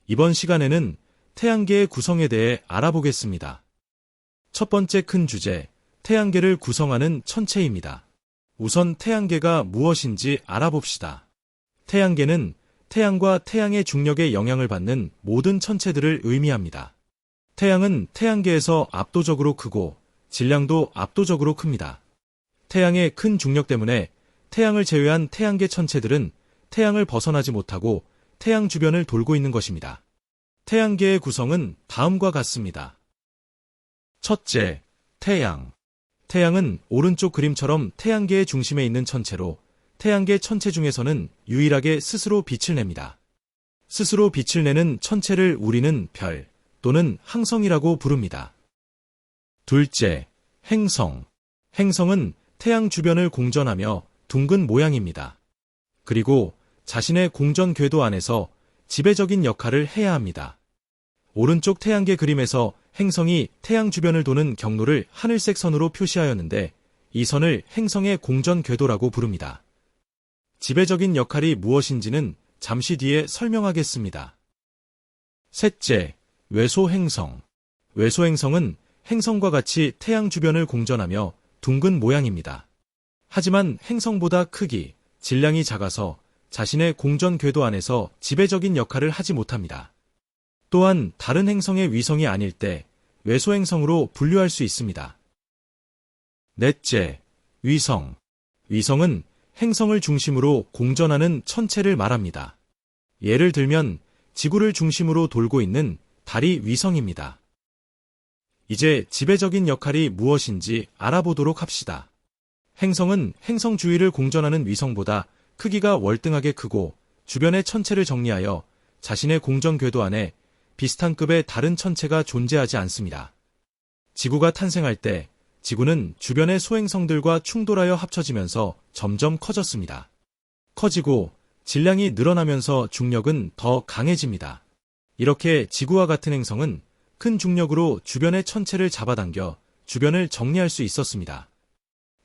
이번 시간에는 태양계의 구성에 대해 알아보겠습니다. 첫 번째 큰 주제, 태양계를 구성하는 천체입니다. 우선 태양계가 무엇인지 알아봅시다. 태양계는 태양과 태양의 중력에 영향을 받는 모든 천체들을 의미합니다. 태양은 태양계에서 압도적으로 크고 질량도 압도적으로 큽니다. 태양의 큰 중력 때문에 태양을 제외한 태양계 천체들은 태양을 벗어나지 못하고 태양 주변을 돌고 있는 것입니다. 태양계의 구성은 다음과 같습니다. 첫째, 태양. 태양은 오른쪽 그림처럼 태양계의 중심에 있는 천체로 태양계 천체 중에서는 유일하게 스스로 빛을 냅니다. 스스로 빛을 내는 천체를 우리는 별 또는 항성이라고 부릅니다. 둘째, 행성. 행성은 태양 주변을 공전하며 둥근 모양입니다. 그리고 자신의 공전 궤도 안에서 지배적인 역할을 해야 합니다. 오른쪽 태양계 그림에서 행성이 태양 주변을 도는 경로를 하늘색 선으로 표시하였는데 이 선을 행성의 공전 궤도라고 부릅니다. 지배적인 역할이 무엇인지는 잠시 뒤에 설명하겠습니다. 셋째, 외소행성. 외소행성은 행성과 같이 태양 주변을 공전하며 둥근 모양입니다. 하지만 행성보다 크기, 질량이 작아서 자신의 공전 궤도 안에서 지배적인 역할을 하지 못합니다. 또한 다른 행성의 위성이 아닐 때 외소행성으로 분류할 수 있습니다. 넷째, 위성. 위성은 행성을 중심으로 공전하는 천체를 말합니다. 예를 들면 지구를 중심으로 돌고 있는 달이 위성입니다. 이제 지배적인 역할이 무엇인지 알아보도록 합시다. 행성은 행성 주위를 공전하는 위성보다 크기가 월등하게 크고 주변의 천체를 정리하여 자신의 공전 궤도 안에 비슷한 급의 다른 천체가 존재하지 않습니다. 지구가 탄생할 때 지구는 주변의 소행성들과 충돌하여 합쳐지면서 점점 커졌습니다. 커지고 질량이 늘어나면서 중력은 더 강해집니다. 이렇게 지구와 같은 행성은 큰 중력으로 주변의 천체를 잡아당겨 주변을 정리할 수 있었습니다.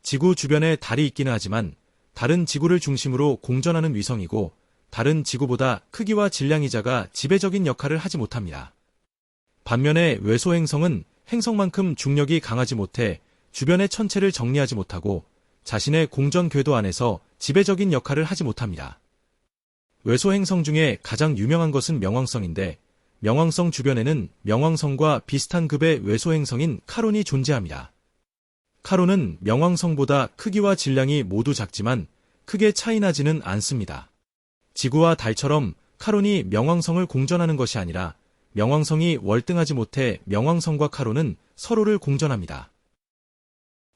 지구 주변에 달이 있기는 하지만 달은 지구를 중심으로 공전하는 위성이고 달은 지구보다 크기와 질량이 작아 지배적인 역할을 하지 못합니다. 반면에 외소행성은 행성만큼 중력이 강하지 못해 주변의 천체를 정리하지 못하고 자신의 공전 궤도 안에서 지배적인 역할을 하지 못합니다. 외소행성 중에 가장 유명한 것은 명왕성인데 명왕성 주변에는 명왕성과 비슷한 급의 외소행성인 카론이 존재합니다. 카론은 명왕성보다 크기와 질량이 모두 작지만 크게 차이나지는 않습니다. 지구와 달처럼 카론이 명왕성을 공전하는 것이 아니라 명왕성이 월등하지 못해 명왕성과 카론은 서로를 공전합니다.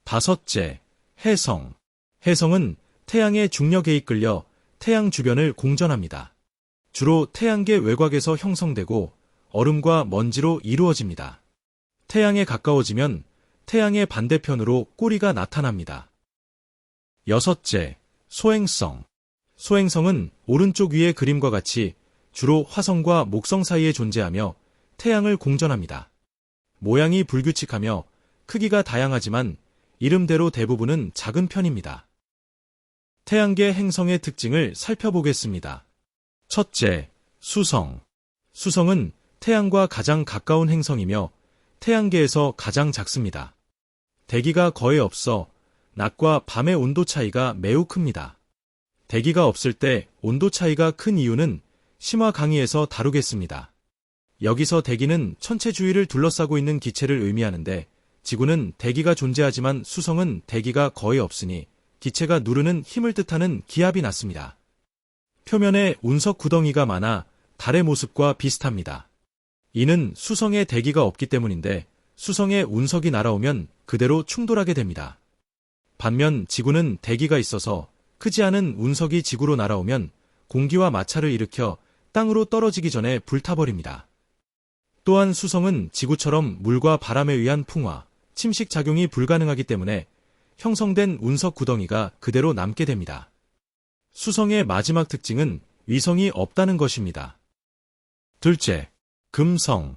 다섯째, 해성. 해성은 태양의 중력에 이끌려 태양 주변을 공전합니다. 주로 태양계 외곽에서 형성되고 얼음과 먼지로 이루어집니다. 태양에 가까워지면 태양의 반대편으로 꼬리가 나타납니다. 여섯째, 소행성. 소행성은 오른쪽 위의 그림과 같이 주로 화성과 목성 사이에 존재하며 태양을 공전합니다. 모양이 불규칙하며 크기가 다양하지만 이름대로 대부분은 작은 편입니다. 태양계 행성의 특징을 살펴보겠습니다. 첫째, 수성. 수성은 태양과 가장 가까운 행성이며 태양계에서 가장 작습니다. 대기가 거의 없어 낮과 밤의 온도 차이가 매우 큽니다. 대기가 없을 때 온도 차이가 큰 이유는 심화 강의에서 다루겠습니다. 여기서 대기는 천체 주위를 둘러싸고 있는 기체를 의미하는데 지구는 대기가 존재하지만 수성은 대기가 거의 없으니 기체가 누르는 힘을 뜻하는 기압이 낮습니다. 표면에 운석 구덩이가 많아 달의 모습과 비슷합니다. 이는 수성에 대기가 없기 때문인데 수성에 운석이 날아오면 그대로 충돌하게 됩니다. 반면 지구는 대기가 있어서 크지 않은 운석이 지구로 날아오면 공기와 마찰을 일으켜 땅으로 떨어지기 전에 불타버립니다. 또한 수성은 지구처럼 물과 바람에 의한 풍화, 침식 작용이 불가능하기 때문에 형성된 운석 구덩이가 그대로 남게 됩니다. 수성의 마지막 특징은 위성이 없다는 것입니다. 둘째, 금성.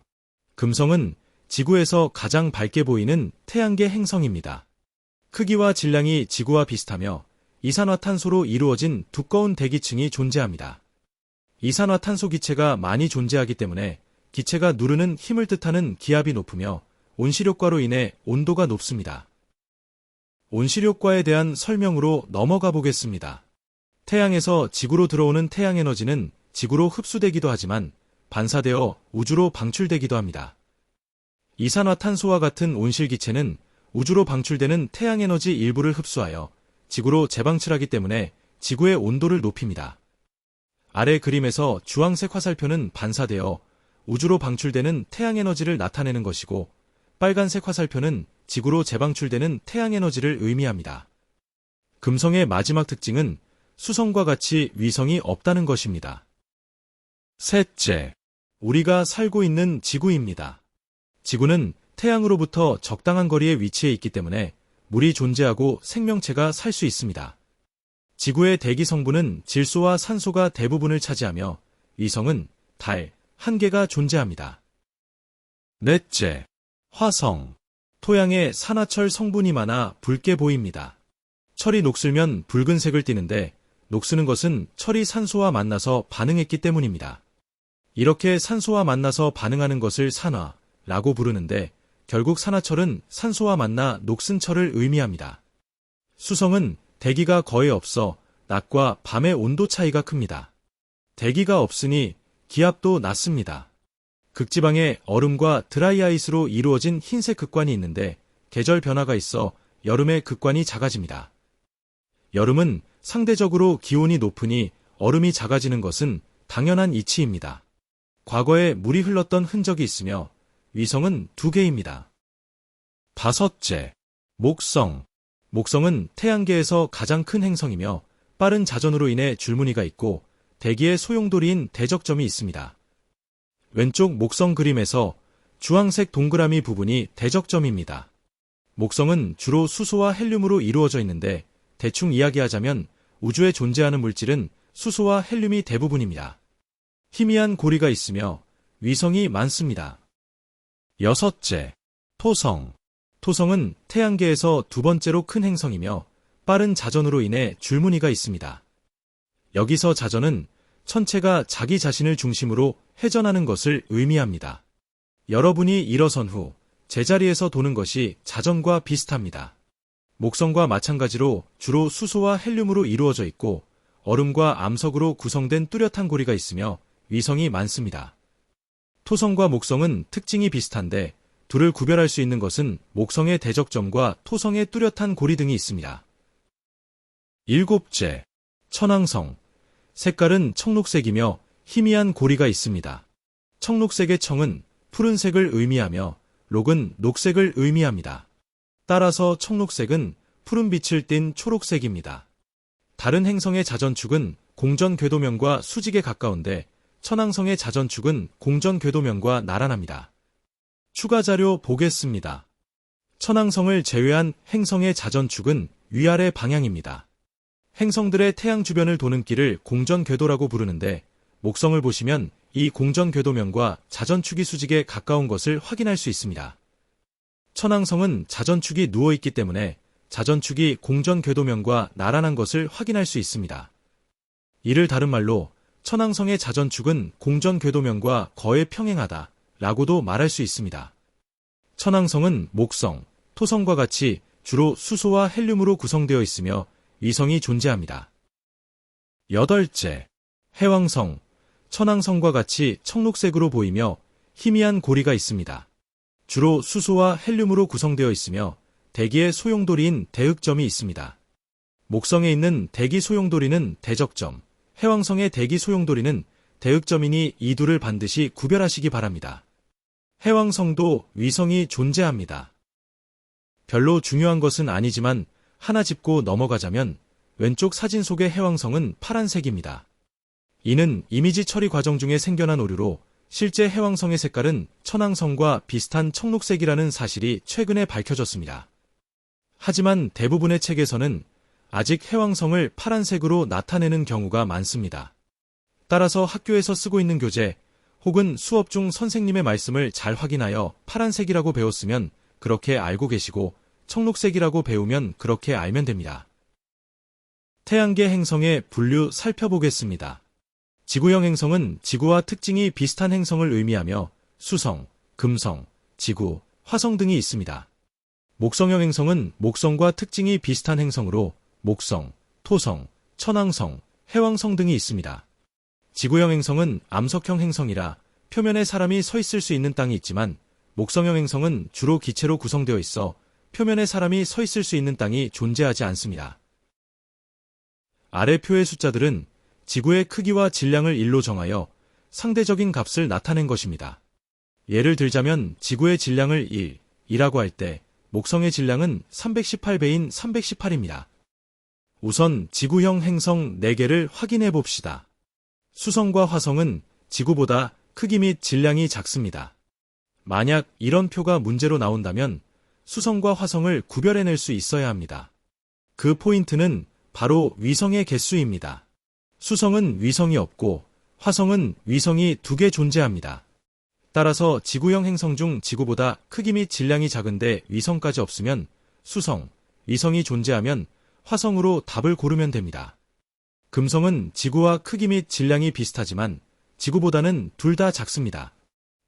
금성은 지구에서 가장 밝게 보이는 태양계 행성입니다. 크기와 질량이 지구와 비슷하며 이산화탄소로 이루어진 두꺼운 대기층이 존재합니다. 이산화탄소 기체가 많이 존재하기 때문에 기체가 누르는 힘을 뜻하는 기압이 높으며 온실효과로 인해 온도가 높습니다. 온실효과에 대한 설명으로 넘어가 보겠습니다. 태양에서 지구로 들어오는 태양에너지는 지구로 흡수되기도 하지만 반사되어 우주로 방출되기도 합니다. 이산화탄소와 같은 온실기체는 우주로 방출되는 태양에너지 일부를 흡수하여 지구로 재방출하기 때문에 지구의 온도를 높입니다. 아래 그림에서 주황색 화살표는 반사되어 우주로 방출되는 태양에너지를 나타내는 것이고 빨간색 화살표는 지구로 재방출되는 태양에너지를 의미합니다. 금성의 마지막 특징은 수성과 같이 위성이 없다는 것입니다. 셋째, 우리가 살고 있는 지구입니다. 지구는 태양으로부터 적당한 거리에 위치해 있기 때문에 물이 존재하고 생명체가 살 수 있습니다. 지구의 대기 성분은 질소와 산소가 대부분을 차지하며 위성은 달, 1개가 존재합니다. 넷째, 화성. 토양에 산화철 성분이 많아 붉게 보입니다. 철이 녹슬면 붉은색을 띠는데 녹스는 것은 철이 산소와 만나서 반응했기 때문입니다. 이렇게 산소와 만나서 반응하는 것을 산화라고 부르는데 결국 산화철은 산소와 만나 녹슨 철을 의미합니다. 수성은 대기가 거의 없어 낮과 밤의 온도 차이가 큽니다. 대기가 없으니 기압도 낮습니다. 극지방에 얼음과 드라이아이스로 이루어진 흰색 극관이 있는데 계절 변화가 있어 여름에 극관이 작아집니다. 여름은 상대적으로 기온이 높으니 얼음이 작아지는 것은 당연한 이치입니다. 과거에 물이 흘렀던 흔적이 있으며 위성은 2개입니다. 다섯째, 목성. 목성은 태양계에서 가장 큰 행성이며 빠른 자전으로 인해 줄무늬가 있고 대기의 소용돌이인 대적점이 있습니다. 왼쪽 목성 그림에서 주황색 동그라미 부분이 대적점입니다. 목성은 주로 수소와 헬륨으로 이루어져 있는데 대충 이야기하자면 우주에 존재하는 물질은 수소와 헬륨이 대부분입니다. 희미한 고리가 있으며 위성이 많습니다. 여섯째, 토성. 토성은 태양계에서 2번째로 큰 행성이며 빠른 자전으로 인해 줄무늬가 있습니다. 여기서 자전은 천체가 자기 자신을 중심으로 회전하는 것을 의미합니다. 여러분이 일어선 후 제자리에서 도는 것이 자전과 비슷합니다. 목성과 마찬가지로 주로 수소와 헬륨으로 이루어져 있고 얼음과 암석으로 구성된 뚜렷한 고리가 있으며 위성이 많습니다. 토성과 목성은 특징이 비슷한데 둘을 구별할 수 있는 것은 목성의 대적점과 토성의 뚜렷한 고리 등이 있습니다. 일곱째, 천왕성. 색깔은 청록색이며 희미한 고리가 있습니다. 청록색의 청은 푸른색을 의미하며 록은 녹색을 의미합니다. 따라서 청록색은 푸른빛을 띤 초록색입니다. 다른 행성의 자전축은 공전 궤도면과 수직에 가까운데 천왕성의 자전축은 공전 궤도면과 나란합니다. 추가 자료 보겠습니다. 천왕성을 제외한 행성의 자전축은 위아래 방향입니다. 행성들의 태양 주변을 도는 길을 공전 궤도라고 부르는데 목성을 보시면 이 공전 궤도면과 자전축이 수직에 가까운 것을 확인할 수 있습니다. 천왕성은 자전축이 누워있기 때문에 자전축이 공전 궤도면과 나란한 것을 확인할 수 있습니다. 이를 다른 말로 천왕성의 자전축은 공전 궤도면과 거의 평행하다 라고도 말할 수 있습니다. 천왕성은 목성, 토성과 같이 주로 수소와 헬륨으로 구성되어 있으며 위성이 존재합니다. 여덟째, 해왕성. 천왕성과 같이 청록색으로 보이며 희미한 고리가 있습니다. 주로 수소와 헬륨으로 구성되어 있으며 대기의 소용돌이인 대흑점이 있습니다. 목성에 있는 대기 소용돌이는 대적점, 해왕성의 대기 소용돌이는 대흑점이니 이 둘을 반드시 구별하시기 바랍니다. 해왕성도 위성이 존재합니다. 별로 중요한 것은 아니지만 하나 짚고 넘어가자면 왼쪽 사진 속의 해왕성은 파란색입니다. 이는 이미지 처리 과정 중에 생겨난 오류로 실제 해왕성의 색깔은 천왕성과 비슷한 청록색이라는 사실이 최근에 밝혀졌습니다. 하지만 대부분의 책에서는 아직 해왕성을 파란색으로 나타내는 경우가 많습니다. 따라서 학교에서 쓰고 있는 교재 혹은 수업 중 선생님의 말씀을 잘 확인하여 파란색이라고 배웠으면 그렇게 알고 계시고 청록색이라고 배우면 그렇게 알면 됩니다. 태양계 행성의 분류 살펴보겠습니다. 지구형 행성은 지구와 특징이 비슷한 행성을 의미하며 수성, 금성, 지구, 화성 등이 있습니다. 목성형 행성은 목성과 특징이 비슷한 행성으로 목성, 토성, 천왕성, 해왕성 등이 있습니다. 지구형 행성은 암석형 행성이라 표면에 사람이 서 있을 수 있는 땅이 있지만 목성형 행성은 주로 기체로 구성되어 있어 표면에 사람이 서 있을 수 있는 땅이 존재하지 않습니다. 아래 표의 숫자들은 지구의 크기와 질량을 일로 정하여 상대적인 값을 나타낸 것입니다. 예를 들자면 지구의 질량을 1이라고 할 때 목성의 질량은 318배인 318입니다. 우선 지구형 행성 4개를 확인해 봅시다. 수성과 화성은 지구보다 크기 및 질량이 작습니다. 만약 이런 표가 문제로 나온다면 수성과 화성을 구별해낼 수 있어야 합니다. 그 포인트는 바로 위성의 개수입니다. 수성은 위성이 없고 화성은 위성이 2개 존재합니다. 따라서 지구형 행성 중 지구보다 크기 및 질량이 작은데 위성까지 없으면 수성, 위성이 존재하면 화성으로 답을 고르면 됩니다. 금성은 지구와 크기 및 질량이 비슷하지만 지구보다는 둘 다 작습니다.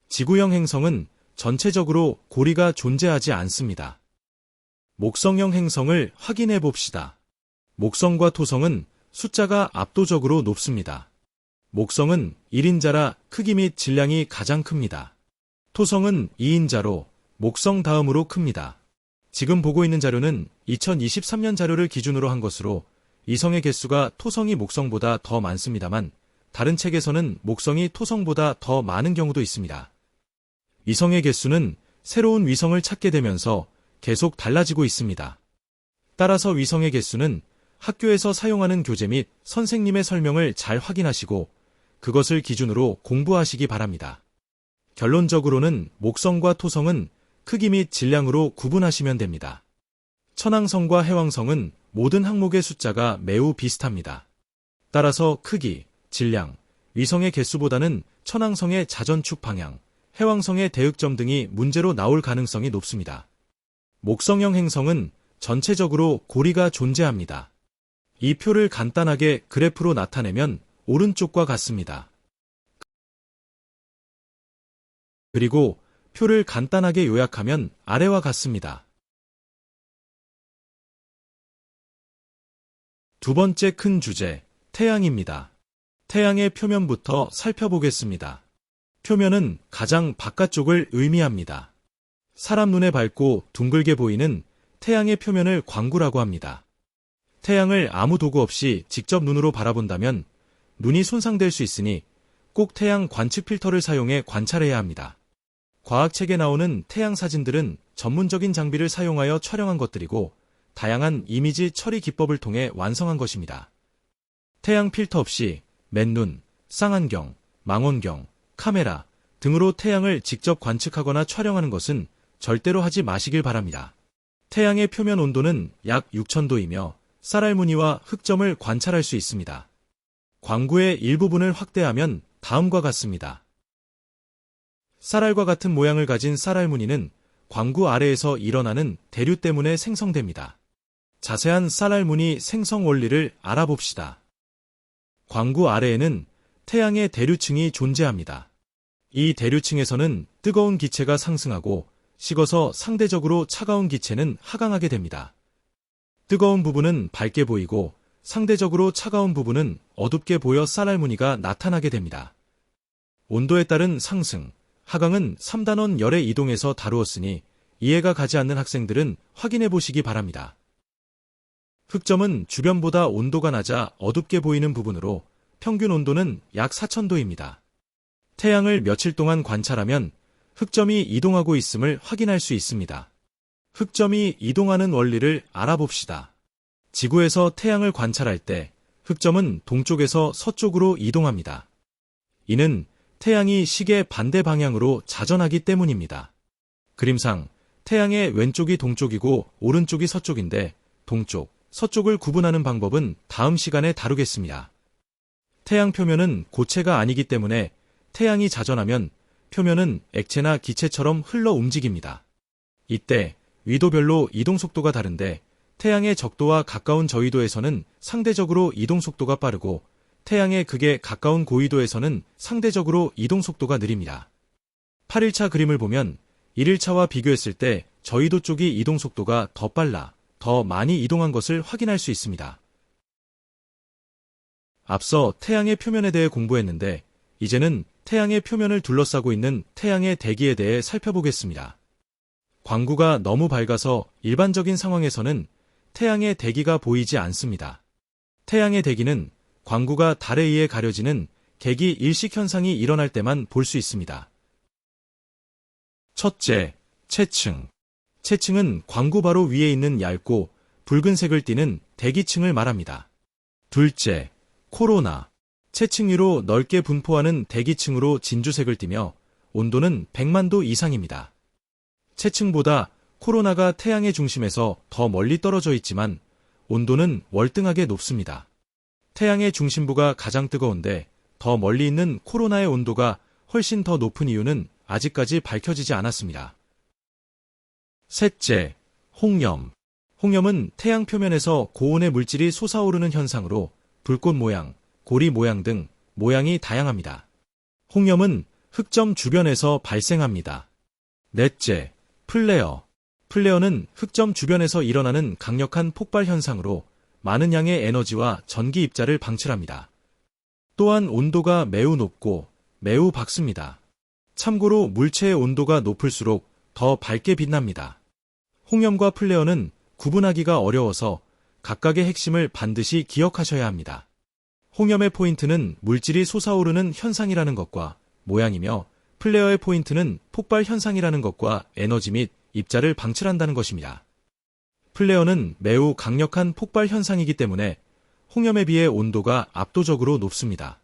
지구형 행성은 전체적으로 고리가 존재하지 않습니다. 목성형 행성을 확인해 봅시다. 목성과 토성은 숫자가 압도적으로 높습니다. 목성은 1인자라 크기 및 질량이 가장 큽니다. 토성은 2인자로 목성 다음으로 큽니다. 지금 보고 있는 자료는 2023년 자료를 기준으로 한 것으로 이성의 개수가 토성이 목성보다 더 많습니다만 다른 책에서는 목성이 토성보다 더 많은 경우도 있습니다. 이성의 개수는 새로운 위성을 찾게 되면서 계속 달라지고 있습니다. 따라서 위성의 개수는 학교에서 사용하는 교재 및 선생님의 설명을 잘 확인하시고 그것을 기준으로 공부하시기 바랍니다. 결론적으로는 목성과 토성은 크기 및 질량으로 구분하시면 됩니다. 천왕성과 해왕성은 모든 항목의 숫자가 매우 비슷합니다. 따라서 크기, 질량, 위성의 개수보다는 천왕성의 자전축 방향, 해왕성의 대흑점 등이 문제로 나올 가능성이 높습니다. 목성형 행성은 전체적으로 고리가 존재합니다. 이 표를 간단하게 그래프로 나타내면 오른쪽과 같습니다. 그리고 표를 간단하게 요약하면 아래와 같습니다. 두 번째 큰 주제, 태양입니다. 태양의 표면부터 살펴보겠습니다. 표면은 가장 바깥쪽을 의미합니다. 사람 눈에 밝고 둥글게 보이는 태양의 표면을 광구라고 합니다. 태양을 아무 도구 없이 직접 눈으로 바라본다면 눈이 손상될 수 있으니 꼭 태양 관측 필터를 사용해 관찰해야 합니다. 과학책에 나오는 태양 사진들은 전문적인 장비를 사용하여 촬영한 것들이고 다양한 이미지 처리 기법을 통해 완성한 것입니다. 태양 필터 없이 맨눈, 쌍안경, 망원경, 카메라 등으로 태양을 직접 관측하거나 촬영하는 것은 절대로 하지 마시길 바랍니다. 태양의 표면 온도는 약 6000도이며 쌀알무늬와 흑점을 관찰할 수 있습니다. 광구의 일부분을 확대하면 다음과 같습니다. 쌀알과 같은 모양을 가진 쌀알무늬는 광구 아래에서 일어나는 대류 때문에 생성됩니다. 자세한 쌀알무늬 생성 원리를 알아봅시다. 광구 아래에는 태양의 대류층이 존재합니다. 이 대류층에서는 뜨거운 기체가 상승하고 식어서 상대적으로 차가운 기체는 하강하게 됩니다. 뜨거운 부분은 밝게 보이고 상대적으로 차가운 부분은 어둡게 보여 쌀알무늬가 나타나게 됩니다. 온도에 따른 상승, 하강은 3단원 열의 이동에서 다루었으니 이해가 가지 않는 학생들은 확인해 보시기 바랍니다. 흑점은 주변보다 온도가 낮아 어둡게 보이는 부분으로 평균 온도는 약 4000도입니다. 태양을 며칠 동안 관찰하면 흑점이 이동하고 있음을 확인할 수 있습니다. 흑점이 이동하는 원리를 알아봅시다. 지구에서 태양을 관찰할 때 흑점은 동쪽에서 서쪽으로 이동합니다. 이는 태양이 시계 반대 방향으로 자전하기 때문입니다. 그림상 태양의 왼쪽이 동쪽이고 오른쪽이 서쪽인데 동쪽, 서쪽을 구분하는 방법은 다음 시간에 다루겠습니다. 태양 표면은 고체가 아니기 때문에 태양이 자전하면 표면은 액체나 기체처럼 흘러 움직입니다. 이때 위도별로 이동 속도가 다른데 태양의 적도와 가까운 저위도에서는 상대적으로 이동 속도가 빠르고 태양의 극에 가까운 고위도에서는 상대적으로 이동 속도가 느립니다. 8일차 그림을 보면 1일차와 비교했을 때 저위도 쪽이 이동 속도가 더 빨라 더 많이 이동한 것을 확인할 수 있습니다. 앞서 태양의 표면에 대해 공부했는데 이제는 태양의 표면을 둘러싸고 있는 태양의 대기에 대해 살펴보겠습니다. 광구가 너무 밝아서 일반적인 상황에서는 태양의 대기가 보이지 않습니다. 태양의 대기는 광구가 달에 의해 가려지는 개기 일식 현상이 일어날 때만 볼 수 있습니다. 첫째, 채층. 채층은 광구 바로 위에 있는 얇고 붉은색을 띠는 대기층을 말합니다. 둘째, 코로나. 채층 위로 넓게 분포하는 대기층으로 진주색을 띠며 온도는 100만 도 이상입니다. 채층보다 코로나가 태양의 중심에서 더 멀리 떨어져 있지만 온도는 월등하게 높습니다. 태양의 중심부가 가장 뜨거운데 더 멀리 있는 코로나의 온도가 훨씬 더 높은 이유는 아직까지 밝혀지지 않았습니다. 셋째, 홍염. 홍염은 태양 표면에서 고온의 물질이 솟아오르는 현상으로 불꽃 모양, 고리 모양 등 모양이 다양합니다. 홍염은 흑점 주변에서 발생합니다. 넷째, 플레어. 플레어는 흑점 주변에서 일어나는 강력한 폭발 현상으로 많은 양의 에너지와 전기 입자를 방출합니다. 또한 온도가 매우 높고 매우 밝습니다. 참고로 물체의 온도가 높을수록 더 밝게 빛납니다. 홍염과 플레어는 구분하기가 어려워서 각각의 핵심을 반드시 기억하셔야 합니다. 홍염의 포인트는 물질이 솟아오르는 현상이라는 것과 모양이며 플레어의 포인트는 폭발 현상이라는 것과 에너지 및 입자를 방출한다는 것입니다. 플레어는 매우 강력한 폭발 현상이기 때문에 홍염에 비해 온도가 압도적으로 높습니다.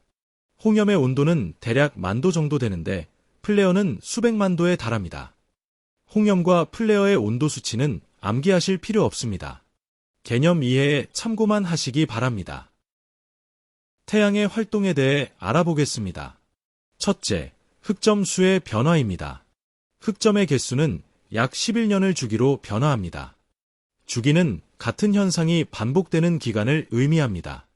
홍염의 온도는 대략 10,000도 정도 되는데 플레어는 수백만 도에 달합니다. 홍염과 플레어의 온도 수치는 암기하실 필요 없습니다. 개념 이해에 참고만 하시기 바랍니다. 태양의 활동에 대해 알아보겠습니다. 첫째, 흑점 수의 변화입니다. 흑점의 개수는 약 11년을 주기로 변화합니다. 주기는 같은 현상이 반복되는 기간을 의미합니다.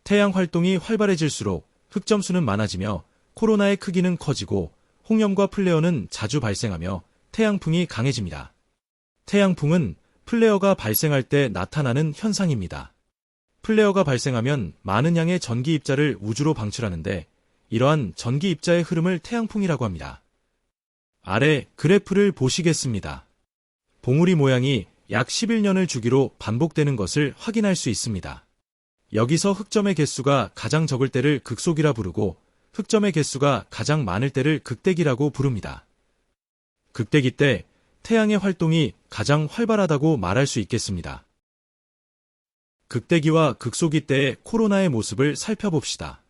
태양 활동이 활발해질수록 흑점 수는 많아지며 코로나의 크기는 커지고 홍염과 플레어는 자주 발생하며 태양풍이 강해집니다. 태양풍은 플레어가 발생할 때 나타나는 현상입니다. 플레어가 발생하면 많은 양의 전기 입자를 우주로 방출하는데 이러한 전기 입자의 흐름을 태양풍이라고 합니다. 아래 그래프를 보시겠습니다. 봉우리 모양이 약 11년을 주기로 반복되는 것을 확인할 수 있습니다. 여기서 흑점의 개수가 가장 적을 때를 극속이라 부르고 흑점의 개수가 가장 많을 때를 극대기라고 부릅니다. 극대기 때 태양의 활동이 가장 활발하다고 말할 수 있겠습니다. 극대기와 극소기 때의 코로나의 모습을 살펴봅시다.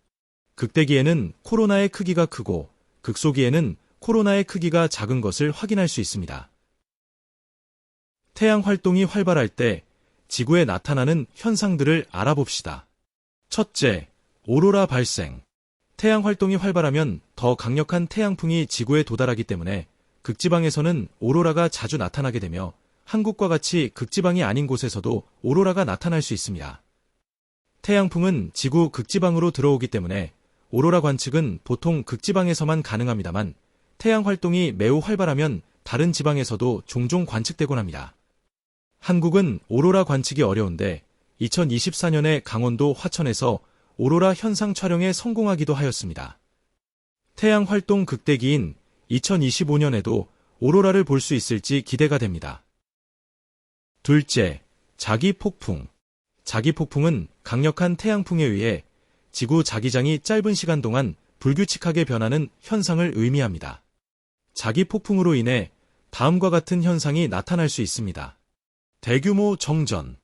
극대기에는 코로나의 크기가 크고 극소기에는 코로나의 크기가 작은 것을 확인할 수 있습니다. 태양 활동이 활발할 때 지구에 나타나는 현상들을 알아봅시다. 첫째, 오로라 발생. 태양 활동이 활발하면 더 강력한 태양풍이 지구에 도달하기 때문에 극지방에서는 오로라가 자주 나타나게 되며 한국과 같이 극지방이 아닌 곳에서도 오로라가 나타날 수 있습니다. 태양풍은 지구 극지방으로 들어오기 때문에 오로라 관측은 보통 극지방에서만 가능합니다만 태양 활동이 매우 활발하면 다른 지방에서도 종종 관측되곤 합니다. 한국은 오로라 관측이 어려운데 2024년에 강원도 화천에서 오로라 현상 촬영에 성공하기도 하였습니다. 태양 활동 극대기인 2025년에도 오로라를 볼 수 있을지 기대가 됩니다. 둘째, 자기폭풍. 자기폭풍은 강력한 태양풍에 의해 지구 자기장이 짧은 시간 동안 불규칙하게 변하는 현상을 의미합니다. 자기폭풍으로 인해 다음과 같은 현상이 나타날 수 있습니다. 대규모 정전.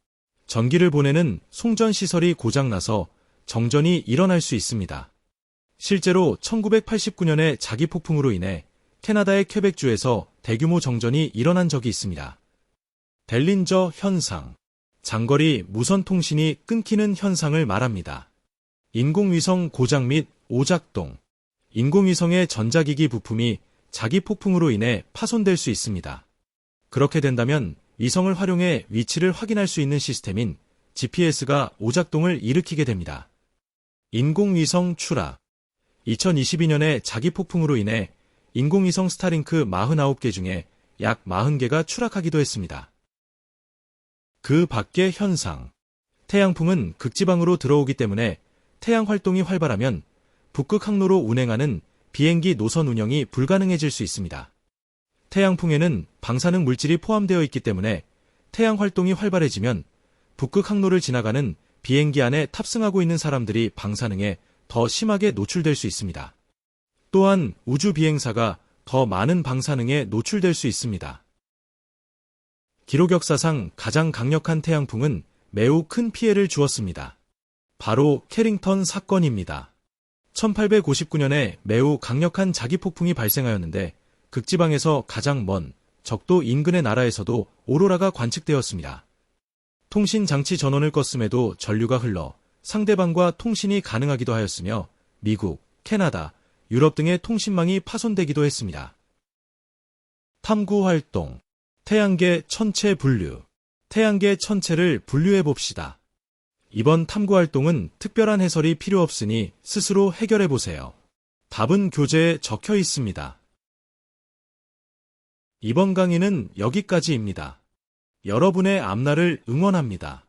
전기를 보내는 송전시설이 고장나서 정전이 일어날 수 있습니다. 실제로 1989년에 자기폭풍으로 인해 캐나다의 퀘벡주에서 대규모 정전이 일어난 적이 있습니다. 델린저 현상. 장거리 무선 통신이 끊기는 현상을 말합니다. 인공위성 고장 및 오작동. 인공위성의 전자기기 부품이 자기폭풍으로 인해 파손될 수 있습니다. 그렇게 된다면 위성을 활용해 위치를 확인할 수 있는 시스템인 GPS가 오작동을 일으키게 됩니다. 인공위성 추락. 2022년에 자기 폭풍으로 인해 인공위성 스타링크 49개 중에 약 40개가 추락하기도 했습니다. 그 밖의 현상. 태양풍은 극지방으로 들어오기 때문에 태양 활동이 활발하면 북극 항로로 운행하는 비행기 노선 운영이 불가능해질 수 있습니다. 태양풍에는 방사능 물질이 포함되어 있기 때문에 태양 활동이 활발해지면 북극 항로를 지나가는 비행기 안에 탑승하고 있는 사람들이 방사능에 더 심하게 노출될 수 있습니다. 또한 우주 비행사가 더 많은 방사능에 노출될 수 있습니다. 기록 역사상 가장 강력한 태양풍은 매우 큰 피해를 주었습니다. 바로 캐링턴 사건입니다. 1859년에 매우 강력한 자기폭풍이 발생하였는데 극지방에서 가장 먼 적도 인근의 나라에서도 오로라가 관측되었습니다. 통신 장치 전원을 껐음에도 전류가 흘러 상대방과 통신이 가능하기도 하였으며 미국, 캐나다, 유럽 등의 통신망이 파손되기도 했습니다. 탐구 활동. 태양계 천체 분류. 태양계 천체를 분류해 봅시다. 이번 탐구 활동은 특별한 해설이 필요 없으니 스스로 해결해 보세요. 답은 교재에 적혀 있습니다. 이번 강의는 여기까지입니다. 여러분의 앞날을 응원합니다.